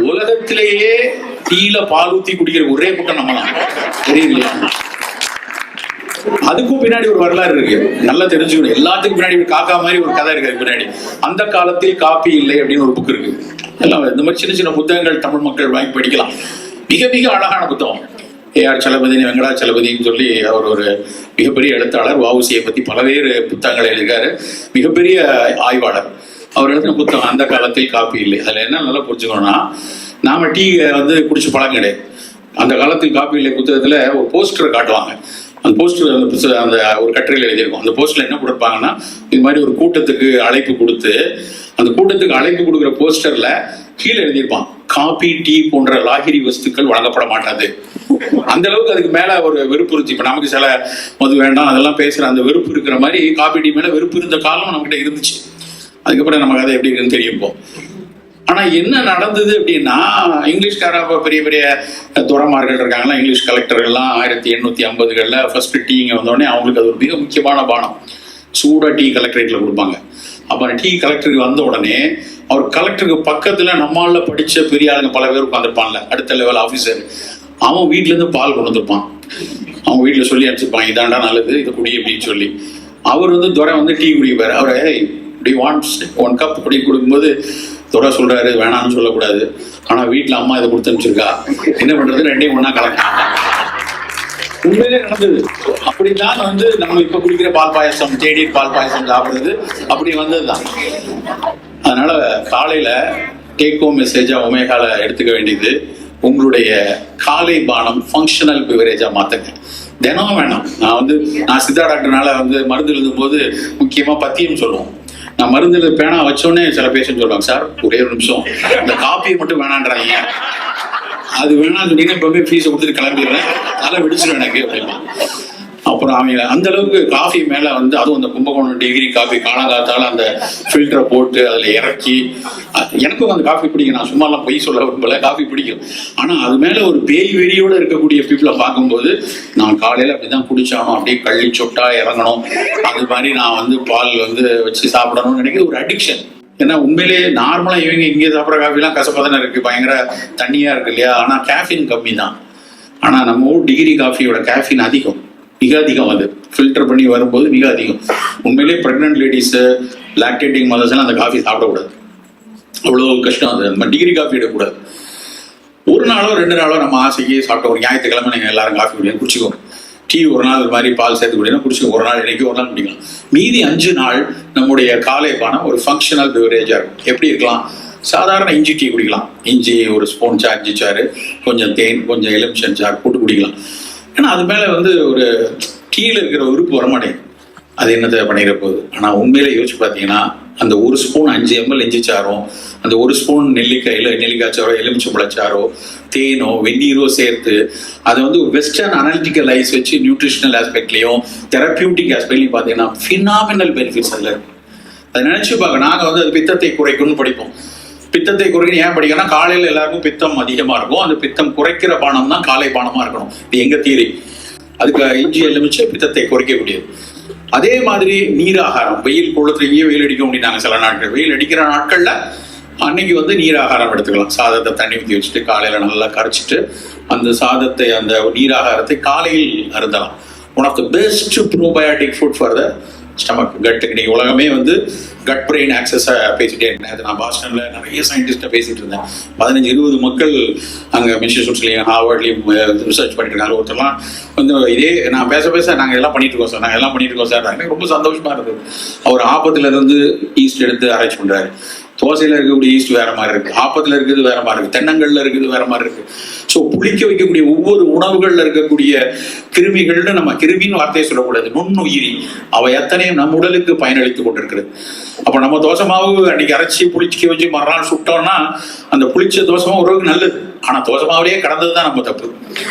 உலகத்திலேயே டீல பால் ஊத்தி குடிக்கிற ஒரே கூட்டம் நம்ம தான், தெரியலையா? அதுக்கும் பின்னாடி ஒரு வரலாறு இருக்கு, நல்லா தெரிஞ்சுக்கணும். எல்லாத்துக்கும் பின்னாடி ஒரு காக்கா மாதிரி ஒரு கதை இருக்கு. பின்னாடி அந்த காலத்தில் காப்பி இல்லை அப்படின்னு ஒரு புக் இருக்கு. எல்லாம் இந்த மாதிரி சின்ன சின்ன புத்தகங்கள் தமிழ் மக்கள் வாங்கி படிக்கலாம். மிக மிக அழகான புத்தகம். ஏஆர் சலபதி, வெங்கடாச்சலபதினு சொல்லி அவர் ஒரு மிகப்பெரிய எழுத்தாளர். வஉசியை பத்தி பலவேறு புத்தகங்களை எழுதியிருக்காரு. மிகப்பெரிய ஆய்வாளர். அவர் எழுதின புத்தகம் அந்த காலத்தில் காப்பி இல்லை. அதுல என்ன நல்லா புரிஞ்சுக்கணும்னா, நாம டீ வந்து குடிச்சு பழக்கம் கிடையாது. அந்த காலத்தில் காப்பி இல்லை புத்தகத்துல ஒரு போஸ்டர் காட்டுவாங்க. அந்த போஸ்டர் அந்த ஒரு கட்டுரையில் எழுதியிருக்கும். அந்த போஸ்டர்ல என்ன கொடுப்பாங்கன்னா, இது மாதிரி ஒரு கூட்டத்துக்கு அழைப்பு கொடுத்து, அந்த கூட்டத்துக்கு அழைப்பு கொடுக்குற போஸ்டர்ல கீழே எழுதியிருப்பான், காபி டீ போன்ற லாகிரி வஸ்துக்கள் வழங்கப்பட மாட்டாது. அந்த அளவுக்கு அதுக்கு மேல ஒரு வெறுப்பு இருந்துச்சு. இப்ப நமக்கு சில மது வேண்டாம் அதெல்லாம் பேசுற அந்த வெறுப்பு இருக்கிற மாதிரி காபி டீ மேல வெறுப்பு இருந்த காலம் நமக்கிட்ட இருந்துச்சு. அதுக்கப்புறம் நமக்கு அதை எப்படி இருக்குன்னு தெரியும். ஆனா என்ன நடந்தது அப்படின்னா, இங்கிலீஷ்கார பெரிய பெரிய துறமார்கள் இருக்காங்களா, இங்கிலீஷ் கலெக்டர்கள்லாம் 1850களில் ஃபர்ஸ்ட் டீ இங்கே வந்தோடனே அவங்களுக்கு அது ஒரு மிக முக்கியமான பானம். சூடா டீ கலெக்டரேட்ல கொடுப்பாங்க. அப்ப டீ கலெக்டருக்கு வந்த உடனே அவர் கலெக்டருக்கு பக்கத்துல நம்மளால படிச்ச பெரிய ஆளுங்க பல பேர் உட்காந்துருப்பான்ல, அடுத்த லெவல் ஆஃபீஸர். அவன் வீட்டுல இருந்து பால் கொண்டு வந்திருப்பான். அவங்க வீட்டுல சொல்லி அனுப்பிச்சிருப்பான், இதாண்டா நல்லது, இதை குடி அப்படின்னு சொல்லி. அவர் வந்து துரை வந்து டீ குடிப்பாரு. அவரை இப்படி ஒன் கப் குடி கொடுக்கும்போது துரை சொல்றாரு, வேணாம்னு சொல்லக்கூடாது, ஆனா வீட்டுல அம்மா இதை கொடுத்து அனுப்பிச்சிருக்கா, என்ன பண்றது, ரெண்டையும் ஒன்னா கலக்கலாம். உண்மையிலே நடந்தது. அப்படிதான் வந்து நம்ம இப்ப குடிக்கிற பால் பாயசம், தேநீர் பால் பாயசம் சாப்பிடுறது அப்படி வந்ததுதான். அதனால காலையில டேக் ஹோம் மெசேஜா ஒமேகால எடுத்துக்க வேண்டியது, உங்களுடைய காலை பானம் ஃபங்க்ஷனல் பிவரேஜா மாத்துங்க. தினம் வேணாம். நான் சித்தா டாக்டர்னால வந்து மருந்து எழுதும் போது முக்கியமா பத்தியம் சொல்லுவோம். நான் மருந்து பேனா வச்சோடனே சில பேஷண்ட் சொல்லுவாங்க, சார் ஒரே ஒரு நிமிஷம் இந்த காப்பியை மட்டும் வேணான்றாங்க, அது வேணாம் சொன்னீங்கன்னா இப்பவே ஃபீஸை கொடுத்துட்டு கிளம்பிடுறேன், அதெல்லாம் விடிச்சிடும் எனக்கு அப்படின்னா. அப்புறம் அவங்க அந்த அளவுக்கு காஃபி மேல வந்து, அதுவும் அந்த கும்பகோணம் டிகிரி காஃபி காலங்காத்தால அந்த ஃபில்டரை போட்டு அதுல இறக்கி, எனக்கும் அந்த காஃபி பிடிக்கும். நான் சும்மாலாம் பொய் சொல்ல விரும்பல, காஃபி பிடிக்கும். ஆனா அது மேல ஒரு பேய் வெறியோட இருக்கக்கூடிய பீப்புளை பார்க்கும்போது, நான் காலையில அப்படிதான் குடிச்சானோ, அப்படியே கள்ளி சொட்டா இறங்கணும், அது மாதிரி நான் வந்து பால் வந்து வச்சு சாப்பிடணும்னு நினைக்கிற ஒரு அடிக்ஷன். ஏன்னா உண்மையிலேயே நார்மலா இவங்க இங்கே சாப்பிட்ற காஃபிலாம் கசப்பதானே இருக்கு, பயங்கர தண்ணியா இருக்கு இல்லையா? ஆனா கேஃபின் கம்மி தான். ஆனா நம்ம ஊர் டிகிரி காஃபியோட கேஃபின் அதிகம், மிக அதிகம். அது ஃபில்டர் பண்ணி வரும்போது மிக அதிகம். உண்மையிலேயே பிரெக்னென்ட் லேடிஸ், லாக்டேட்டிங் மதர்ஸ் எல்லாம் அந்த காஃபி சாப்பிடக்கூடாது, அவ்வளோ கஷ்டம். அது நம்ம டிகிரி காஃபி எடுக்கக்கூடாது. ஒரு நாளோ 2 நாளோ நம்ம ஆசைக்கு சாப்பிட்ட, ஒரு ஞாயிற்றுக்கிழமை நீங்கள் எல்லாரும் காஃபி குடிக்கணும், குடிச்சிக்கோங்க. டீ ஒரு நாள் இது மாதிரி பால் சேர்த்து குடிக்கணும், குடிச்சிக்கோங்க. ஒரு நாள் இன்னைக்கு ஒரு நாள் குடிக்கலாம். மீதி 5 நாள் நம்முடைய காலை பானம் ஒரு ஃபங்க்ஷனல் பிவரேஜா இருக்கும். எப்படி இருக்கலாம்? சாதாரண இஞ்சி டீ குடிக்கலாம். இஞ்சி ஒரு ஸ்பூன் சார், இஞ்சி சாறு, கொஞ்சம் தேன், கொஞ்சம் எலுமிச்சம் சாறு போட்டு குடிக்கலாம். ஏன்னா அது மேல வந்து ஒரு டீல இருக்கிற உறுப்பு வரமாட்டேங்குது, அது என்னத்தை பண்ணிட போகுது. ஆனா உண்மையில யோசிச்சு பார்த்தீங்கன்னா, அந்த ஒரு ஸ்பூன் 5 ml இஞ்சி சாரும், அந்த ஒரு ஸ்பூன் நெல்லிக்காய் சாரோ, எலுமிச்சம்பழச்சாரோ, தேனோ, வெந்நீரோ சேர்த்து அதை வந்து ஒரு வெஸ்டர்ன் அனாலிட்டிக்கல் ஐஸ் வச்சு நியூட்ரிஷனல் ஆஸ்பெக்ட்லையும் தெரப்பியூட்டிக் ஆஸ்பெக்ட்லையும் பார்த்தீங்கன்னா ஃபினாமினல் பெனிஃபிட்ஸ் அதில் இருக்கு. அதை நினைச்சு பார்க்க, நாங்கள் வந்து அது பித்தத்தை குறைக்கும்னு படிப்போம். பித்தத்தை குறைக்கணும் ஏன் படிக்கணும்? காலையில் எல்லாருக்கும் பித்தம் அதிகமாக இருக்கும். அந்த பித்தம் குறைக்கிற பானம் தான் காலை பானமாக இருக்கணும். இது எங்க தீரி. அதுக்கு இஞ்சி எலுமிச்சை பித்தத்தை குறைக்கக்கூடியது. அதே மாதிரி நீராகாரம், வெயில் குளத்துலயே வெயில் அடிக்க முடியும். சில நாட்கள் வெயில் அடிக்கிற நாட்கள்ல அன்னைக்கு வந்து நீராகாரம் எடுத்துக்கலாம். சாதத்தை தண்ணி ஊற்றி வச்சுட்டு காலையில நல்லா கரைச்சிட்டு அந்த சாதத்தை, அந்த நீராகாரத்தை காலையில் அருந்தலாம். One of the best probiotic food for the stomach, கட்டுக்கு. நீங்க உலகமே வந்து கட் பிரெயின் ஆக்சஸை பேசிட்டே இருக்கேன். நான் பாஸ்டன்ல நிறைய சயின்டிஸ்ட்டை பேசிட்டு இருந்தேன். 15-20 மக்கள் அங்கே மெசேஜ்லையும் ஹார்வர்ட்லையும் ரிசர்ச் பண்ணிட்டு இருக்காங்க. ஒருத்தர்லாம் வந்து இதே நான் பேச நாங்கள் எல்லாம் பண்ணிட்டு இருக்கோம் சார், நாங்கள் எல்லாம் பண்ணிட்டு இருக்கோம் சார். எனக்கு ரொம்ப சந்தோஷமா இருந்தது. அவர் ஆப்பத்துல இருந்து ஈஸ்ட் எடுத்து அரேஞ்ச் பண்றாரு. தோசையில இருக்கக்கூடிய ஈஸ்ட் வேற மாதிரி இருக்கு, ஆப்பத்துல இருக்கிறது வேற மாதிரி இருக்கு, தென்னங்கள்ல இருக்கிறது வேற மாதிரி இருக்கு. ஸோ புளிக்க வைக்கக்கூடிய ஒவ்வொரு உணவுகள்ல இருக்கக்கூடிய கிருமிகள்னு, நம்ம கிருமின்னு வார்த்தையை சொல்லக்கூடாது, நுண்ணுயிரி, அவை எத்தனையும் நம் உடலுக்கு பயனளித்து கொண்டிருக்கிறது. அப்ப நம்ம தோசை மாவு அன்னைக்கு அரைச்சி புளிக்க வச்சு மறுநாள் சுட்டோம்னா அந்த புளிச்ச தோசை மாவு உறவுக்கு நல்லது. ஆனா தோசை மாவுலயே கடந்ததுதான் நம்ம தப்பு.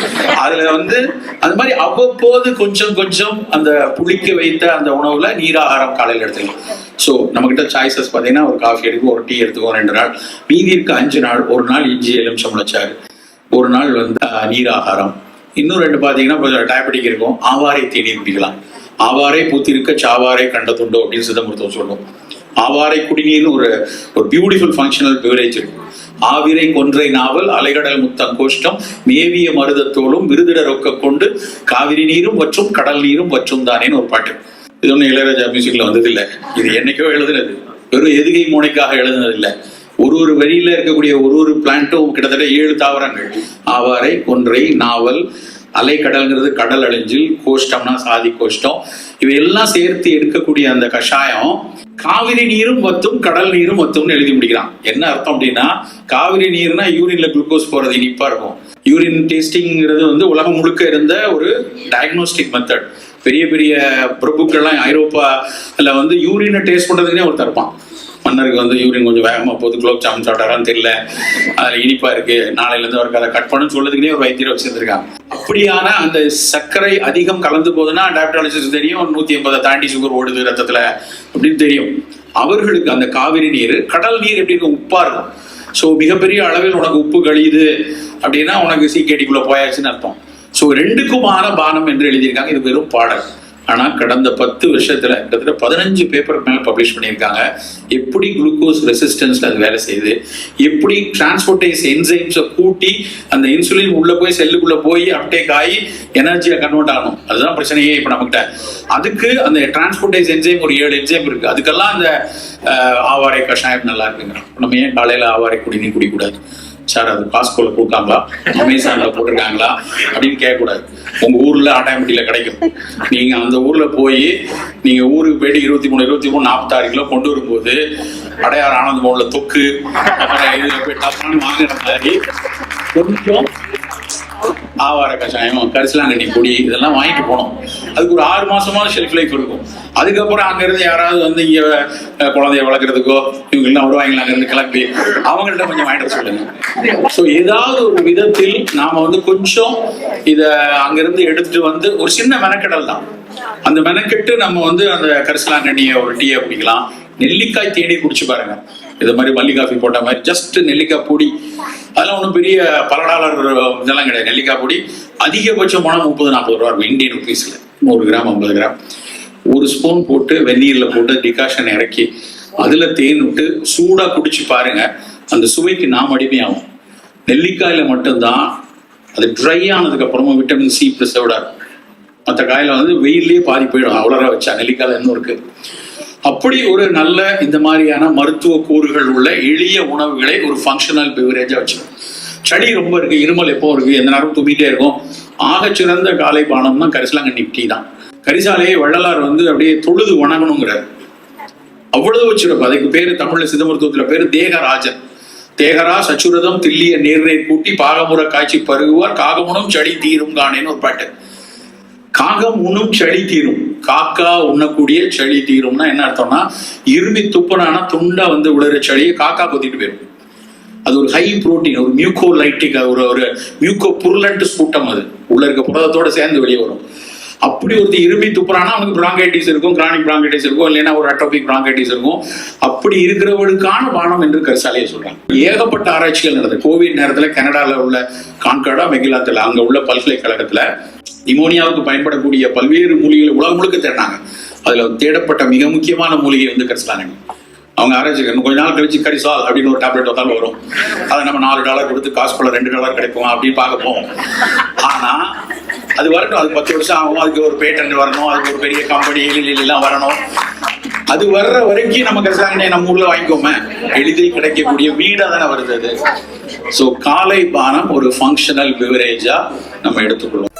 அதுல வந்து அது மாதிரி அவ்வப்போது கொஞ்சம் கொஞ்சம் அந்த புளிக்க வைத்த அந்த உணவுல நீராகாரம் காலையில் எடுத்துக்கலாம். ஸோ நம்ம கிட்ட சாய்ஸஸ் பார்த்தீங்கன்னா, ஒரு காஃபி எடுக்கும், ஒரு டீ எடுத்துக்கோ 2 நாள், மீதி இருக்க 5 நாள், ஒரு நாள் இஞ்சி எலுமிச்சம்பழச்சாறு, ஒரு நாள் வந்து நீராகாரம், இன்னும் 2 பார்த்தீங்கன்னா கொஞ்சம் டயபெட்டிக் இருக்கும், ஆவாரை தேநீர் குடிக்கலாம். ஆவாரை பூத்திருக்க சாவாரை கண்டதுண்டோ அப்படின்னு சித்த மருத்துவம் சொல்லும். ஆவாரை குடிநீர்னு ஒரு பியூட்டிஃபுல் ஃபங்க்ஷனல் பிவரேஜ் இருக்கு. ஆவிரை கொன்றை நாவல் அலைகடல் முத்தங்கோஷ்டம் மேவிய மருதத்தோளும் விருதிட ரொக்க கொண்டு காவிரி நீரும் வற்றும் கடல் நீரும் வற்றும் தானேன்னு ஒரு பாட்டு. இது ஒன்றும் இளையராஜா மியூசிக்ல வந்தது இல்லை, இது என்னைக்கோ எழுதுனது. வெறும் எதுகை மூனைக்காக எழுதுனது இல்லை. ஒரு வரியில இருக்கக்கூடிய ஒரு பிளான்ட்டும் கிட்டத்தட்ட 7 தாவரங்கள். ஆவாரை கொன்றை நாவல் அலைக்கடல்ங்கிறது கடல் அழிஞ்சில், கோஷ்டம்னா சாதி கோஷ்டம், இவையெல்லாம் சேர்த்து எடுக்கக்கூடிய அந்த கஷாயம் காவிரி நீரும் வத்தும் கடல் நீரும் வத்தும்னு எழுதி முடிக்கிறான். என்ன அர்த்தம் அப்படின்னா, காவிரி நீர்னா யூரின்ல குளுக்கோஸ் போறது இனிப்பா இருக்கும். யூரின் டேஸ்டிங்கிறது வந்து உலகம் முழுக்க இருந்த ஒரு டயக்னோஸ்டிக் மெத்தட். பெரிய பெரிய பிரபுக்கள்லாம் ஐரோப்பால வந்து யூரினை டேஸ்ட் பண்றதுக்குனே ஒருத்தர் இருப்பான். மன்னருக்கு வந்து யூரின் கொஞ்சம் வேகமா போகுது, குலோப் ஜாமுன் சாப்பிட்டாரான்னு தெரியல, அதுல இனிப்பா இருக்கு, நாளையில இருந்து அவருக்கு அதை கட் பண்ணு சொல்றதுக்குனே ஒரு வைத்தியரை வச்சிருந்திருக்காங்க. அப்படியான அந்த சர்க்கரை அதிகம் கலந்து போகுதுன்னா டயபெட்டாலஜிஸ்ட் தெரியும், 180 தாண்டி சுகர் ஓடுது ரத்தத்துல அப்படின்னு தெரியும். அவர்களுக்கு அந்த காவிரி நீர் கடல் நீர் எப்படி இருக்கும், உப்பா இருக்கும். ஸோ மிகப்பெரிய அளவில் உனக்கு உப்பு கழியுது அப்படின்னா உனக்கு சீக்கேடிக்குள்ள போயாச்சுன்னு அர்த்தம். ஸோ 2க்குமான பானம் என்று எழுதியிருக்காங்க. இது வெறும் பாடல். ஆனா கடந்த 10 வருஷத்துல கிட்டத்தட்ட 15 பேப்பர் மேல பப்ளிஷ் பண்ணியிருக்காங்க. எப்படி குளுக்கோஸ் ரெசிஸ்டன்ஸ்ல அது வேலை செய்யுது, எப்படி டிரான்ஸ்போர்டேஸ் என்சைம்ஸை கூட்டி அந்த இன்சுலின் உள்ள போய் செல்லுக்குள்ள போய் அப்டேக் ஆகி எனர்ஜியா கன்வெர்ட் ஆகணும். அதுதான் பிரச்சனையே இப்ப நம்மகிட்ட. அதுக்கு அந்த டிரான்ஸ்போர்டேஸ் என்சைம் ஒரு 7 என்சைம் இருக்கு. அதுக்கெல்லாம் அந்த ஆவாரை கஷாயம் நல்லா இருக்குங்க. நம்ம ஏன் காலையில ஆவாரை குடிநீர் குடிக்கூடாது சார்? அது காஸ்கோல கொடுக்காங்களா, அமேசான்ல போட்டிருக்காங்களா அப்படின்னு கேட்கக்கூடாது. உங்க ஊர்ல ஆட்டாயம்பட்டியில கிடைக்கும். நீங்க அந்த ஊர்ல போய் நீங்க ஊருக்கு போயிட்டு 23, 46 கிலோ கொண்டு வரும்போது அடையாறு ஆனந்த மோட்ல தொக்கு இதுல போய் டப்பான்னு வாங்குற மாதிரி கொஞ்சம் ஆவார கஷாயம், கரிசலாங்கண்ணி பொடி இதெல்லாம் வாங்கிட்டு போனோம். அதுக்கு ஒரு 6 மாசமான ஷெல்ஃப் லைஃப் இருக்கும். அதுக்கப்புறம் அங்கிருந்து யாராவது வந்து இங்க குழந்தைய வளர்க்கறதுக்கோ இவங்க எல்லாம் வருவாங்களா, அங்கிருந்து கிளம்பி அவங்கள்ட்ட கொஞ்சம் வாங்கிட்டு சொல்லுங்க. ஸோ ஏதாவது ஒரு விதத்தில் நாம வந்து கொஞ்சம் இத அங்கிருந்து எடுத்துட்டு வந்து ஒரு சின்ன மெனக்கெடல் தான். அந்த மெனக்கெட்டு நம்ம வந்து அந்த கரிசலாங்கண்ணியை ஒரு டீயை குடிக்கலாம். நெல்லிக்காய் தேடி குடிச்சு பாருங்க. இது மாதிரி மல்லி காஃபி போட்ட மாதிரி ஜஸ்ட் நெல்லிக்காய் பொடி, அதெல்லாம் ஒன்றும் பெரிய $10 இதெல்லாம் கிடையாது. நெல்லிக்காய் பொடி அதிகபட்சம் போனால் 30-40 ரூபா இருக்கும் இந்தியன் ருபீஸ்ல. 100 கிராம் 50 கிராம் ஒரு ஸ்பூன் போட்டு வெந்நீர்ல போட்டு டிகாஷன் இறக்கி அதுல தேன் விட்டு சூடா குடிச்சு பாருங்க. அந்த சுவைக்கு நாம் அடிமையாகும். நெல்லிக்காயில மட்டும்தான் அது ட்ரை ஆனதுக்கு அப்புறமா விட்டமின் சி ப்ரிசர்வ்டா இருக்கும். மற்ற காயில வந்து வெயிலே பாதி போயிடும். அவ்வளோ வச்சா நெல்லிக்காயில இன்னும் இருக்கு. அப்படி ஒரு நல்ல இந்த மாதிரியான மருத்துவ கூறுகள் உள்ள எளிய உணவுகளை ஒரு ஃபங்க்ஷனல் பிவரேஜா வச்சுக்கணும். சளி ரொம்ப இருக்கு, இருமல் எப்போ இருக்கு, எந்த நேரம் தும்பிட்டே இருக்கும், ஆகச்சிறந்த காலை பானம்னா கரிசலாங்கண்ணி டீ தான். கரிசாலையை வள்ளலார் வந்து அப்படியே தொழுது வணங்கணுங்கிறார். அவ்வளவு வச்சிருப்ப. அதுக்கு பேரு தமிழ்ல சித்த மருத்துவத்துல பேரு தேகராஜன். தேகரா சச்சுரதம் தில்லிய நீர்நீர் கூட்டி பாகமுறை காய்ச்சி பருகுவார் காகமுனும் சளி தீரும் காணேன்னு ஒரு பாட்டு. காகம் உண்ணும் சளி தீரும், காக்கா உண்ணக்கூடிய சளி தீரும்னா என்ன அர்த்தம்னா, இருமி துப்பனானா துண்டா வந்து விழுற சளியை காக்கா கொத்திட்டு போயிடும். அது ஒரு ஹை புரோட்டீன், ஒரு மியூகோலைட்டிக், ஒரு மியூகோ புருலண்ட் ஸ்பூட்டம். அது உள்ள இருக்க புரதத்தோட சேர்ந்து வெளியே வரும். அப்படி ஒருத்தி இருமி துப்புறானா அவனுக்கு பிராங்கைட்டிஸ் இருக்கும், கிரானிக் பிராங்கைட்டிஸ் இருக்கும், இல்லைன்னா ஒரு அட்டோபிக் பிராங்கைட்டிஸ் இருக்கும். அப்படி இருக்கிறவளுக்கான பானம் என்று கரிசாலையை சொல்றாங்க. ஏகப்பட்ட ஆராய்ச்சிகள் நடந்தது. கோவிட் நேரத்துல கனடால உள்ள கான்காடா மெகிலாத்துல அங்க உள்ள பல்கலைக்கழகத்துல நிமோனியாவுக்கு பயன்படக்கூடிய பல்வேறு மூலிகைகளை உலகம் முழுக்க தேடினாங்க. அதுல தேடப்பட்ட மிக முக்கியமான மூலிகை வந்து கரிசலாங்கண்ணி. அவங்க ஆராய்ச்சி கொஞ்ச நாள் கழிச்சு கரிசால் அப்படின்னு ஒரு டேப்லெட் வந்தாலும் வரும். அதை நம்ம $4 கொடுத்து காஸ்கோல $2 கிடைக்கும் அப்படின்னு பார்க்க போவோம். ஆனா அது வரட்டும், அது 10 வருஷம் ஆகும். அதுக்கு ஒரு பேட்டன்ட் வரணும், அதுக்கு ஒரு பெரிய கம்பெனி எல்லாம் வரணும். அது வர்ற வரைக்கும் நம்ம கரிசலாங்கண்ணியை நம்ம ஊர்ல வாங்கிக்கோமே, எளிதில் கிடைக்கக்கூடிய வீடா தானே வருது அது. ஸோ காலை பானம் ஒரு ஃபங்க்ஷனல் பிவரேஜா நம்ம எடுத்துக்கொள்வோம்.